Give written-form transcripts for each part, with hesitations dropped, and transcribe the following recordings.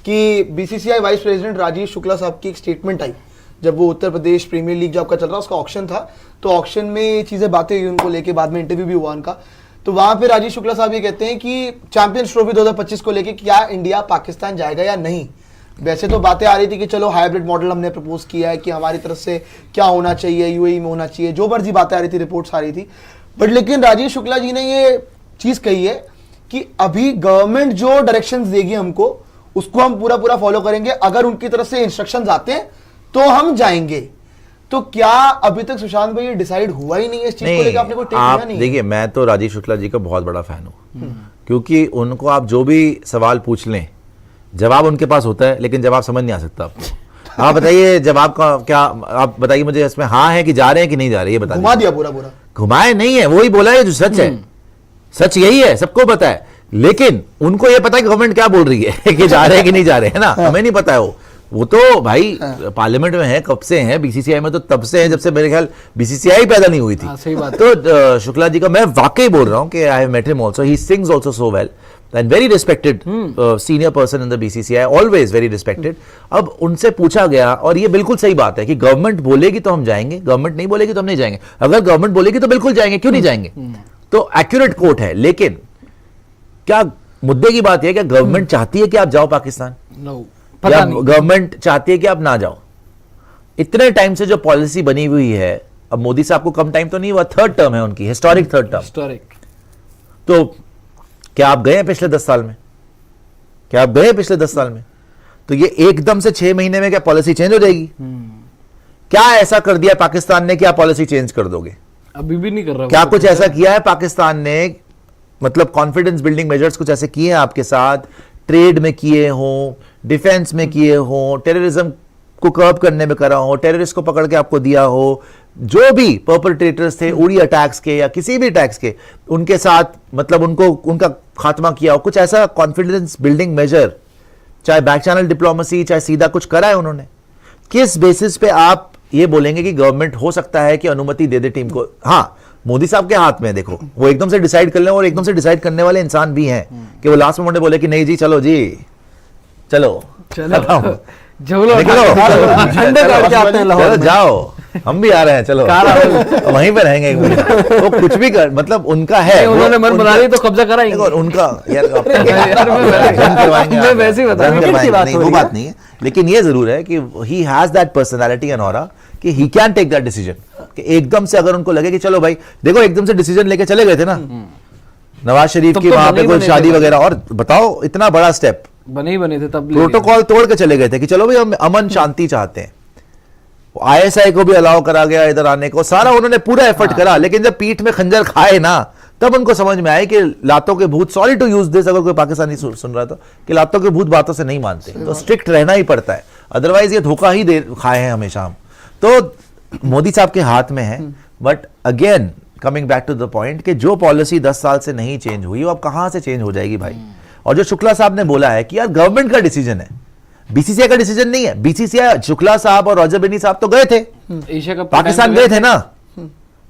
कि BCCI vice president Rajiv Shukla साहब की एक स्टेटमेंट आई जब वो उत्तर प्रदेश प्रीमियर लीग जब का चल रहा उसका ऑक्शन था, तो ऑक्शन में ये चीजें बातें हुई उनको लेके, बाद में इंटरव्यू भी हुआ उनका। तो वहां पे राजीव शुक्ला साहब ये कहते हैं कि चैंपियंस ट्रॉफी 2025 को लेके क्या इंडिया पाकिस्तान जाएगा या नहीं। वैसे तो बातें आ रही थी कि चलो हाइब्रिड मॉडल हमने प्रपोज किया है कि हमारी तरफ से क्या होना चाहिए, यूएई में होना चाहिए, जो मर्जी बातें आ रही थी, रिपोर्ट्स आ रही थी। बट लेकिन राजीव शुक्ला जी ने ये चीज कही है कि अभी गवर्नमेंट जो डायरेक्शंस देगी हमको, उसको हम पूरा पूरा फॉलो करेंगे, अगर उनकी तरफ से इंस्ट्रक्शंस आते हैं तो हम जाएंगे। तो क्या अभी तक सुशांत भाई ये डिसाइड हुआ ही नहीं है इस चीज को लेकर? आपने कोई टेक लिया नहीं? देखिए, मैं तो राजीव शुक्ला जी का बहुत बड़ा फैन हूं, क्योंकि उनको आप जो भी सवाल पूछ लें जवाब उनके पास होता है, लेकिन जवाब समझ नहीं आ सकता आपको। आप बताइए जवाब का क्या, आप बताइए मुझे इसमें हाँ है कि जा रहे हैं कि नहीं जा रहे, ये बता घुमा दिया पूरा पूरा। घुमाए नहीं है, वही बोला है जो सच है, सच यही है, सबको पता है। लेकिन उनको ये पता है गवर्नमेंट क्या बोल रही है कि जा रहे हैं कि नहीं जा रहे हैं ना, हमें नहीं पता है। वो तो भाई पार्लियामेंट में है, कब से है, बीसीसीआई में तो तब से है जब से मेरे ख्याल बीसीसीआई पैदा नहीं हुई थी। सही बात। तो शुक्ला जी का मैं वाकई बोल रहा हूँ कि I have met him also, he sings also so well and very respected senior person in the BCCI, always very respected। अब उनसे पूछा गया, और ये बिल्कुल सही बात है कि गवर्नमेंट बोलेगी तो हम जाएंगे, गवर्नमेंट नहीं बोलेगी तो हम नहीं जाएंगे। अगर गवर्नमेंट बोलेगी तो बिल्कुल जाएंगे, क्यों नहीं जाएंगे? तो एक्यूरेट कोट है। लेकिन क्या मुद्दे की बात यह है कि गवर्नमेंट चाहती है कि आप जाओ पाकिस्तान, या गवर्नमेंट चाहती है कि आप ना जाओ? इतने टाइम से जो पॉलिसी बनी हुई है, अब मोदी साहब को कम टाइम तो नहीं हुआ, थर्ड टर्म है उनकी, हिस्टोरिक थर्ड टर्म। तो क्या आप गए पिछले 10 साल में? क्या आप गए पिछले 10 साल में? तो ये एकदम से 6 महीने में क्या पॉलिसी चेंज हो जाएगी? क्या ऐसा कर दिया पाकिस्तान ने कि आप पॉलिसी चेंज कर दोगे? अभी भी नहीं कर रहा। क्या कुछ ऐसा किया है पाकिस्तान ने, मतलब कॉन्फिडेंस बिल्डिंग मेजर्स कुछ ऐसे किए हैं आपके साथ, ट्रेड में किए हों, डिफेंस में किए हों, टेररिज्म को कर्ब करने में करा हो, टेररिस्ट को पकड़ के आपको दिया हो, जो भी परपेट्रेटर्स थे उड़ी अटैक्स के या किसी भी अटैक्स के, उनके साथ मतलब उनको उनका खात्मा किया हो, कुछ ऐसा कॉन्फिडेंस बिल्डिंग मेजर, चाहे बैक चैनल डिप्लोमेसी, चाहे सीधा कुछ करा है उन्होंने? किस बेसिस पे आप ये बोलेंगे कि गवर्नमेंट हो सकता है कि अनुमति दे दे टीम को? हाँ, मोदी साहब के हाथ में, देखो वो एकदम से डिसाइड कर लें, और एकदम से डिसाइड करने वाले इंसान भी हैं कि वो लास्ट मोमेंट बोले कि नहीं जी चलो जी चलो चलो जाओ, हम भी आ रहे हैं, चलो वहीं पे रहेंगे एक महीना। वो कुछ भी कर, मतलब उनका है, उन्होंने मन बना ली तो कब्जा कराएंगे। उनका यार वैसे ही बता, वो बात नहीं है, लेकिन ये जरूर है कि he has that personality and aura कि he can take that decision कि एकदम से अगर उनको लगे कि चलो भाई, देखो एकदम से डिसीजन लेके चले गए थे ना नवाज शरीफ की वहां पे कोई शादी वगैरह, और बताओ इतना बड़ा स्टेप बने थे, तब प्रोटोकॉल तोड़ के चले गए थे कि चलो भाई हम अमन शांति चाहते हैं। आईएसआई को भी अलाउ करा गया इधर आने को, सारा उन्होंने पूरा एफर्ट करा, लेकिन जब पीठ में खंजर खाए ना, तब उनको समझ में आया कि लातों के भूत, सॉरी टू यूज दिस, अगर कोई पाकिस्तानी सुन रहा था, कि लातों के भूत बातों से नहीं मानते, तो स्ट्रिक्ट रहना ही पड़ता है, अदरवाइज ये धोखा ही दे खाए हैं हमेशा हम। तो मोदी साहब के हाथ में है। But again coming back to the point कि जो पॉलिसी 10 साल से नहीं चेंज हुई, वो अब कहां से चेंज हो जाएगी भाई? और जो शुक्ला साहब ने बोला है कि यार गवर्नमेंट का डिसीजन है, बीसीसीआई का डिसीजन नहीं है। बीसीसीआई, शुक्ला साहब और रॉजर बेनी साहब तो गए थे, एशिया कप पाकिस्तान गए थे ना,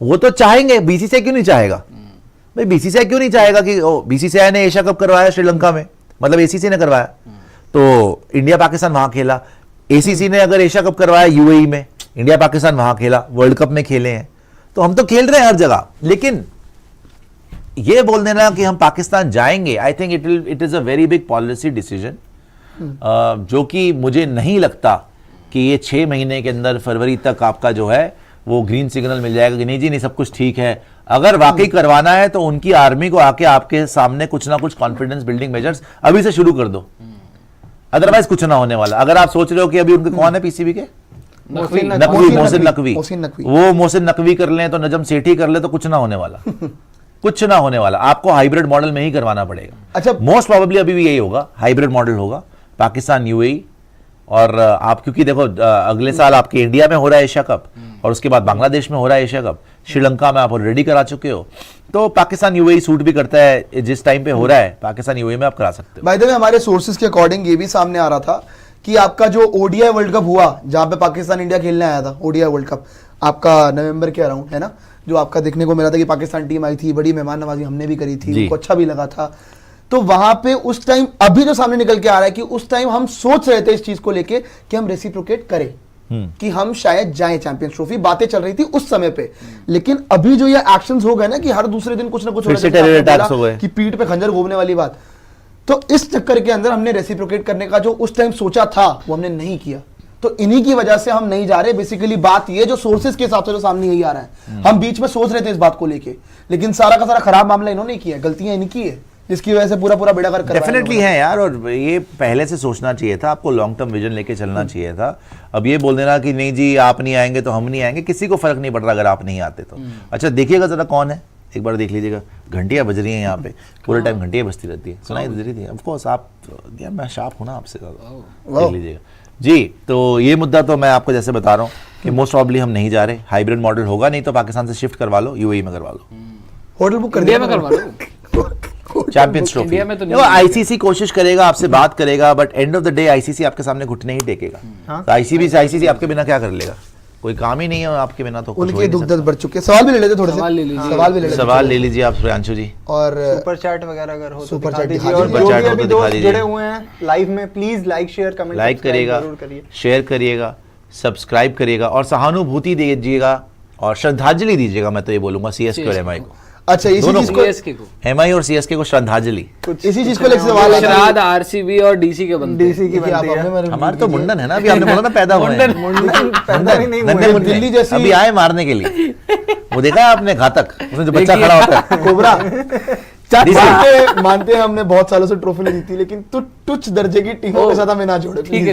वो तो चाहेंगे, बीसीसीआई क्यों नहीं चाहेगा भाई? बीसीसीआई क्यों नहीं चाहेगा कि बीसीसीआई ने एशिया कप करवाया श्रीलंका में, मतलब एसीसी ने करवाया, तो इंडिया पाकिस्तान वहां खेला। एसीसी ने अगर एशिया कप करवाया यूएई में, इंडिया पाकिस्तान वहां खेला, वर्ल्ड कप में खेले हैं, तो हम तो खेल रहे हैं हर जगह। लेकिन ये बोल देना कि हम पाकिस्तान जाएंगे, I think it is a very big policy decision, जो कि मुझे नहीं लगता कि ये 6 महीने के अंदर फरवरी तक आपका जो है वो ग्रीन सिग्नल मिल जाएगा कि नहीं जी नहीं सब कुछ ठीक है। अगर वाकई करवाना है तो उनकी आर्मी को आके आपके सामने कुछ ना कुछ कॉन्फिडेंस बिल्डिंग मेजर्स अभी से शुरू कर दो, अदरवाइज कुछ ना होने वाला। अगर आप सोच रहे हो कि अभी उनके कौन है पीसीबी के, मोहसिन नकवी, वो मोहसिन नकवी कर लें तो नजम सेठी कर ले, तो कुछ ना होने वाला कुछ ना होने वाला। आपको हाइब्रिड मॉडल में ही करवाना पड़ेगा। अच्छा, मोस्ट प्रोबेबली अभी भी यही होगा, हाइब्रिड मॉडल होगा, पाकिस्तान यूएई। और आप क्योंकि देखो अगले साल आपके इंडिया में हो रहा है एशिया कप, और उसके बाद बांग्लादेश में हो रहा है एशिया कप, श्रीलंका में आप ऑलरेडी करा चुके हो, तो पाकिस्तान यूएई सूट भी करता है। जिस टाइम पे हो रहा है पाकिस्तान यूएई में आप करा सकते हो। बाय द वे हमारे सोर्सेज के अकॉर्डिंग ये भी सामने आ रहा था कि आपका जो ओडीआई वर्ल्ड कप हुआ, जहां पे पाकिस्तान इंडिया खेलने आया था, ओडीआई वर्ल्ड कप आपका नवंबर के अराउंड है ना, जो आपका देखने को मिला था कि पाकिस्तान टीम आई थी, बड़ी मेहमान नवाजी हमने भी करी थी, उनको अच्छा भी लगा था। तो वहां पे उस टाइम अभी जो सामने निकल के आ रहा है कि उस टाइम हम सोच रहे थे इस चीज को लेके कि हम रेसिप्रोकेट करें, कि हम शायद जाएं चैंपियंस ट्रॉफी, बातें चल रही थी उस समय पे। लेकिन अभी जो ये एक्शंस हो गए ना कि हर दूसरे दिन कुछ ना कुछ हो फिर से रहा है, जैसे terror आपने attacks बोला हो गए। कि पीठ पे खंजर घोंपने वाली बात, तो इस चक्कर के अंदर हमने रेसिप्रोकेट करने का जो उस टाइम सोचा था वो हमने नहीं किया। तो इन्हीं की वजह से हम नहीं जा रहे। बेसिकली बात ये जो सोर्सेज के हिसाब से जो सामने यही आ रहा है, हम बीच में सोच रहे थे इस बात को लेके, लेकिन सारा का सारा खराब मामला इन्होंने किया, गलतियां इनकी है, जिसकी वजह से पूरा बेड़ा गर्क करवाया डेफिनेटली इन्होंने। है यार, और ये पहले से सोचना चाहिए था, आपको लॉन्ग टर्म विजन लेके चलना चाहिए था। अब ये बोल देना कि नहीं जी आप नहीं आएंगे तो हम नहीं आएंगे, किसी को फर्क नहीं पड़ रहा अगर आप नहीं आते तो। अच्छा देखिएगा जरा कौन है, एक बार देख लीजिएगा, घंटियां बज रही हैं यहाँ पे, पूरे टाइम घंटियां बजती रहती है, सुनाई दे रही थी। ऑफ कोर्स आप यार मैं शार्प हूँ ना आपसे ज्यादा, देख लीजिएगा जी। तो ये मुद्दा तो मैं आपको जैसे बता रहा हूँ कि मोस्ट प्रॉब्ली हम नहीं जा रहे, हाइब्रिड मॉडल होगा, नहीं तो पाकिस्तान से शिफ्ट करवा लो, यूएई में करवा लो, होटल बुक कर इंडिया दिया में करवा लो। Champions trophy. इंडिया में तो नहीं देखो आईसीसी कोशिश करेगा, आपसे बात करेगा, but end of the day ICC आपके सामने घुटने ही टेकेगा। तो आईसीसी आपके बिना क्या कर लेगा, कोई काम ही नहीं है आपके बिना, तो कुछ हो उनके ही दुख नहीं दर्द बढ़ चुके। सवाल भी ले लेते थोड़े से, सवाल ले लीजिए। सवाल भी ले सकता। लेते। सवाल ले लीजिए आप प्रियांशु जी, और सुपर चैट वगैरह अगर हो तो सुपर दिखा चैट दीजिए। दिखा और दीजिए। जो सुपर भी चैट हो अभी तो दिखा दोस्त दीजिए। जुड़े हुए हैं लाइव में, please like share comment like करिएगा, जरूर करिए। शेयर करिएगा, सब्सक्राइब करिएगा और सहानुभूति दीजिएगा और श्रद्धांजलि दीजिएगा। मैं तो ये बोलूंगा सीएसके और एमआई को, अच्छा इसी दोनों चीज को, सीएसके को एमआई और सीएसके को श्रद्धांजलि। इसी चीज को लेकर सवाल है कि- श्राद्ध आरसीबी और डीसी के बनते हैं। डीसी की देखिए, आप बनती है। अपने में हमारे तो मुंडन है ना, अभी आपने बोला ना पैदा हुए हैं। मुंडन पैदा ही नहीं हुए नन्हे हैं। मुन्ने दिल्ली जैसी- अभी आए मारने के लिए, वो देखा है आपने घातक, उसमें जो बच्चा देखिए। खड़ा होता है कोबरा DC मानते हैं हमने बहुत सालों से ट्रॉफी नहीं जीती, लेकिन तुच्छ दर्जे की टीमों के साथ हमें ना जोड़े ठीक है।